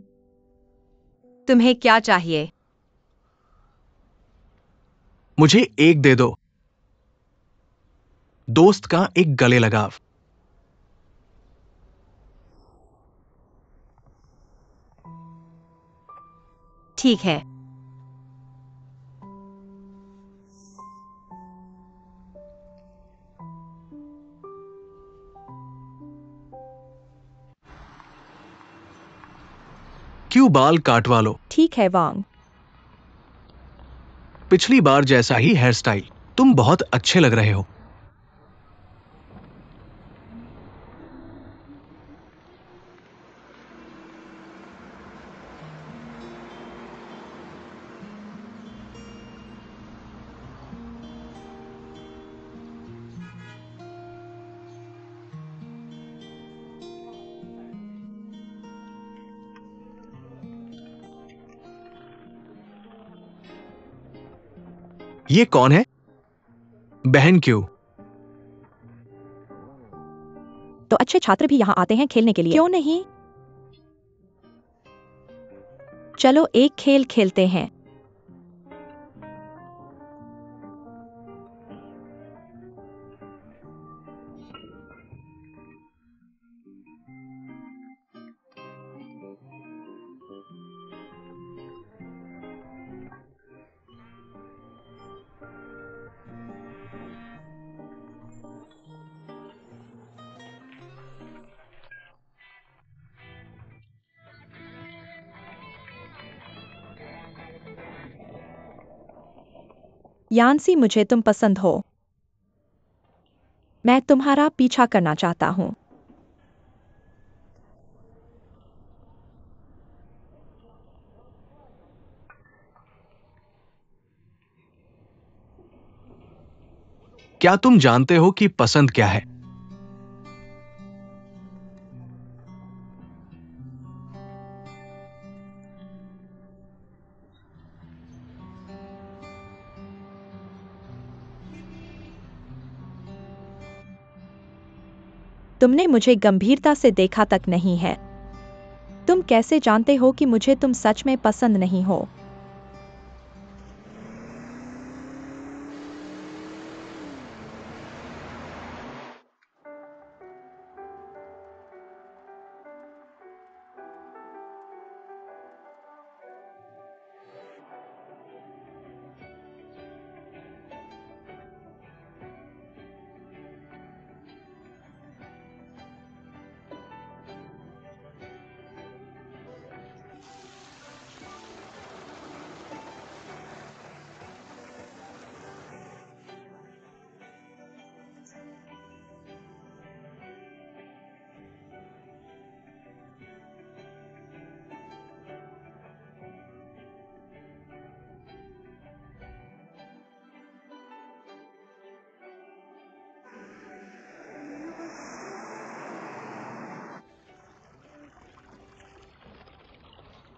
Speaker 3: तुम्हें क्या चाहिए?
Speaker 2: मुझे एक दे दो। दोस्त का एक गले लगाव।
Speaker 3: ठीक है।
Speaker 2: क्यों बाल काटवा लो।
Speaker 4: ठीक है वांग।
Speaker 2: पिछली बार जैसा ही हेयर स्टाइल। तुम बहुत अच्छे लग रहे हो। ये कौन है? बहन क्यों?
Speaker 4: तो अच्छे छात्र भी यहाँ आते हैं खेलने के लिए, क्यों नहीं? चलो एक खेल खेलते हैं। यान्सी, मुझे तुम पसंद हो। मैं तुम्हारा पीछा करना चाहता हूँ।
Speaker 2: क्या तुम जानते हो कि पसंद क्या है?
Speaker 4: तुमने मुझे गंभीरता से देखा तक नहीं है। तुम कैसे जानते हो कि मुझे तुम सच में पसंद नहीं हो?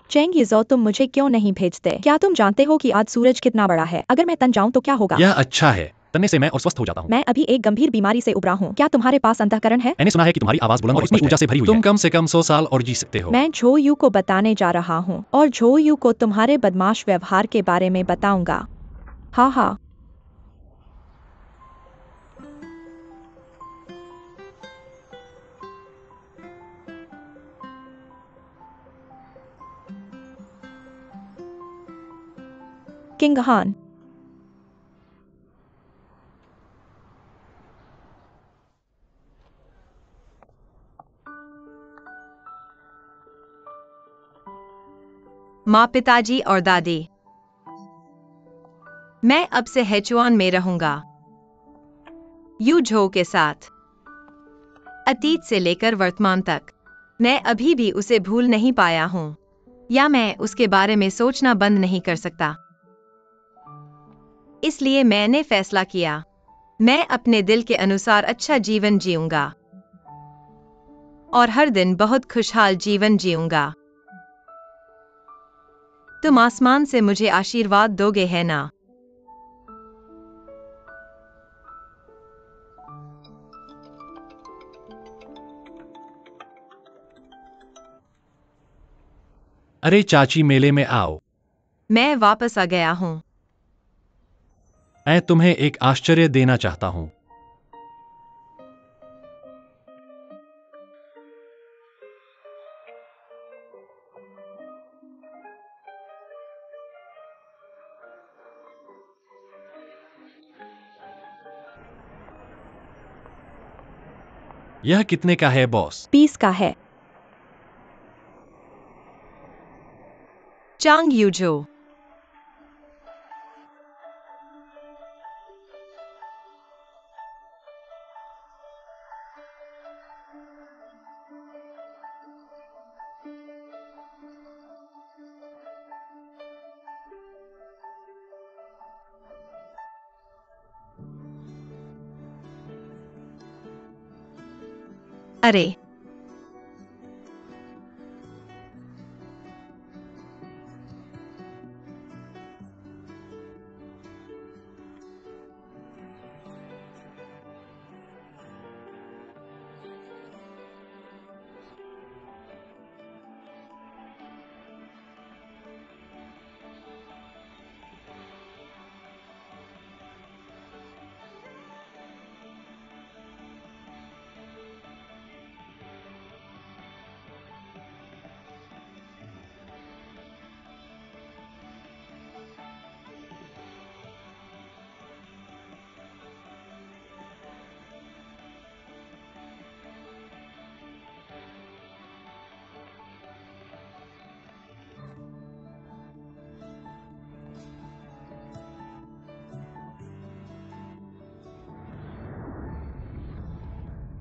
Speaker 4: चेंग यीज़ो, तुम मुझे क्यों नहीं भेजते? क्या तुम जानते हो कि आज सूरज कितना बड़ा है? अगर मैं तन जाऊं तो क्या होगा?
Speaker 1: यह अच्छा है, तनने से मैं और स्वस्थ हो जाता हूँ।
Speaker 4: मैं अभी एक गंभीर बीमारी से उबरा हूँ। क्या तुम्हारे पास अंतःकरण है?
Speaker 1: मैंने सुना है कि तुम्हारी आवाज बुलंद और इतनी ऊर्जा से भरी हुई है। तुम कम से कम 100 साल और जी सकते हो।
Speaker 4: मैं झो यू को बताने जा रहा हूँ और झो यू को तुम्हारे बदमाश व्यवहार के बारे में बताऊंगा। हाँ हाँ। किंग हान।
Speaker 3: माँ, पिताजी और दादी, मैं अब से हेचुआन में रहूंगा, यू झो के साथ। अतीत से लेकर वर्तमान तक मैं अभी भी उसे भूल नहीं पाया हूँ, या मैं उसके बारे में सोचना बंद नहीं कर सकता। इसलिए मैंने फैसला किया, मैं अपने दिल के अनुसार अच्छा जीवन जीऊंगा और हर दिन बहुत खुशहाल जीवन जीऊंगा। तुम आसमान से मुझे आशीर्वाद दोगे, है ना?
Speaker 1: अरे चाची, मेले में आओ।
Speaker 3: मैं वापस आ गया हूँ।
Speaker 1: मैं तुम्हें एक आश्चर्य देना चाहता हूँ। यह कितने का है बॉस?
Speaker 4: 20 का है।
Speaker 3: चांग यूझो। अरे,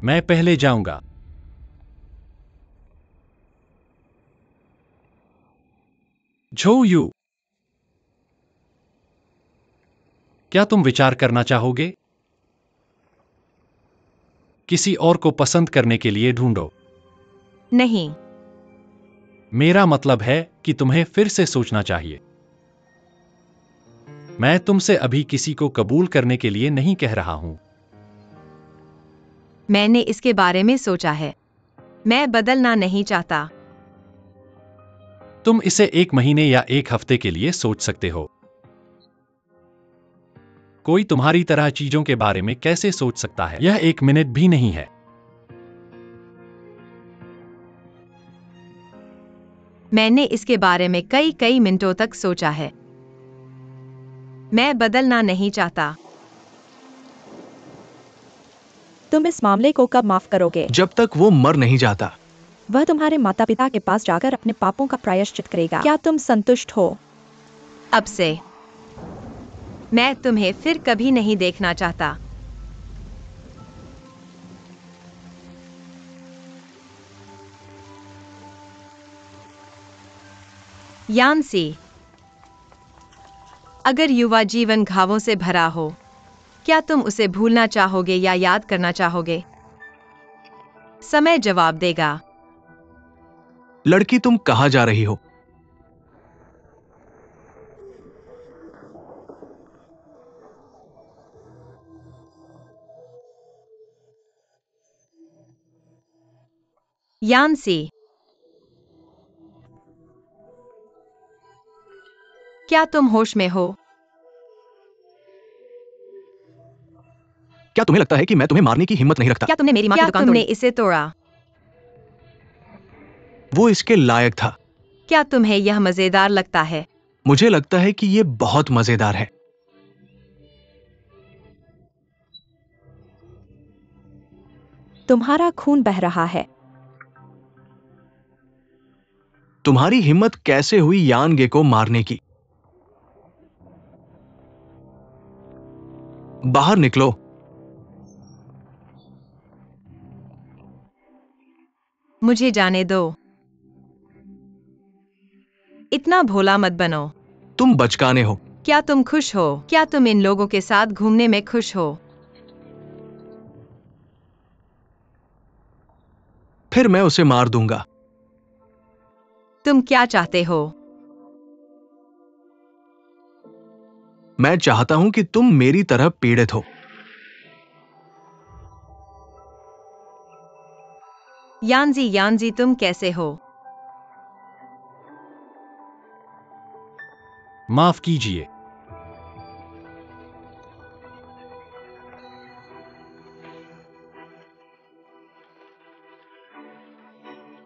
Speaker 1: मैं पहले जाऊंगा। झो यू, क्या तुम विचार करना चाहोगे? किसी और को पसंद करने के लिए ढूंढो।
Speaker 3: नहीं,
Speaker 1: मेरा मतलब है कि तुम्हें फिर से सोचना चाहिए। मैं तुमसे अभी किसी को कबूल करने के लिए नहीं कह रहा हूं।
Speaker 3: मैंने इसके बारे में सोचा है। मैं बदलना नहीं चाहता।
Speaker 1: तुम इसे 1 महीने या 1 हफ्ते के लिए सोच सकते हो। कोई तुम्हारी तरह चीजों के बारे में कैसे सोच सकता है? यह 1 मिनट भी नहीं है।
Speaker 3: मैंने इसके बारे में कई मिनटों तक सोचा है। मैं बदलना नहीं चाहता।
Speaker 4: तुम इस मामले को कब माफ करोगे?
Speaker 2: जब तक वो मर नहीं जाता।
Speaker 4: वह तुम्हारे माता पिता के पास जाकर अपने पापों का प्रायश्चित करेगा। क्या तुम संतुष्ट हो?
Speaker 3: अब से मैं तुम्हें फिर कभी नहीं देखना चाहता। यानसी, अगर युवा जीवन घावों से भरा हो, क्या तुम उसे भूलना चाहोगे या याद करना चाहोगे? समय जवाब देगा।
Speaker 2: लड़की, तुम कहाँ जा रही हो?
Speaker 3: यानसी, क्या तुम होश में हो?
Speaker 2: क्या तुम्हें लगता है कि मैं तुम्हें मारने की हिम्मत नहीं रखता?
Speaker 4: क्या तुमने मेरी माँ की
Speaker 3: क्या
Speaker 4: दुकान
Speaker 3: तुमने
Speaker 4: तोड़ी?
Speaker 3: इसे तोड़ा?
Speaker 2: वो इसके लायक था।
Speaker 3: क्या तुम्हें यह मजेदार लगता है?
Speaker 2: मुझे लगता है कि ये बहुत मजेदार है।
Speaker 4: तुम्हारा खून बह रहा है।
Speaker 2: तुम्हारी हिम्मत कैसे हुई यानगे को मारने की? बाहर निकलो।
Speaker 3: मुझे जाने दो। इतना भोला मत बनो।
Speaker 2: तुम बचकाने हो।
Speaker 3: क्या तुम खुश हो? क्या तुम इन लोगों के साथ घूमने में खुश हो?
Speaker 2: फिर मैं उसे मार दूंगा।
Speaker 3: तुम क्या चाहते हो?
Speaker 2: मैं चाहता हूं कि तुम मेरी तरह पीड़ित हो।
Speaker 3: यानजी, तुम कैसे हो?
Speaker 1: माफ कीजिए।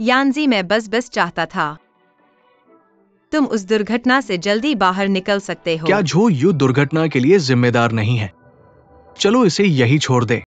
Speaker 3: यानजी, मैं बस चाहता था। तुम उस दुर्घटना से जल्दी बाहर निकल सकते हो।
Speaker 2: क्या झो यू दुर्घटना के लिए जिम्मेदार नहीं है? चलो इसे यही छोड़ दे।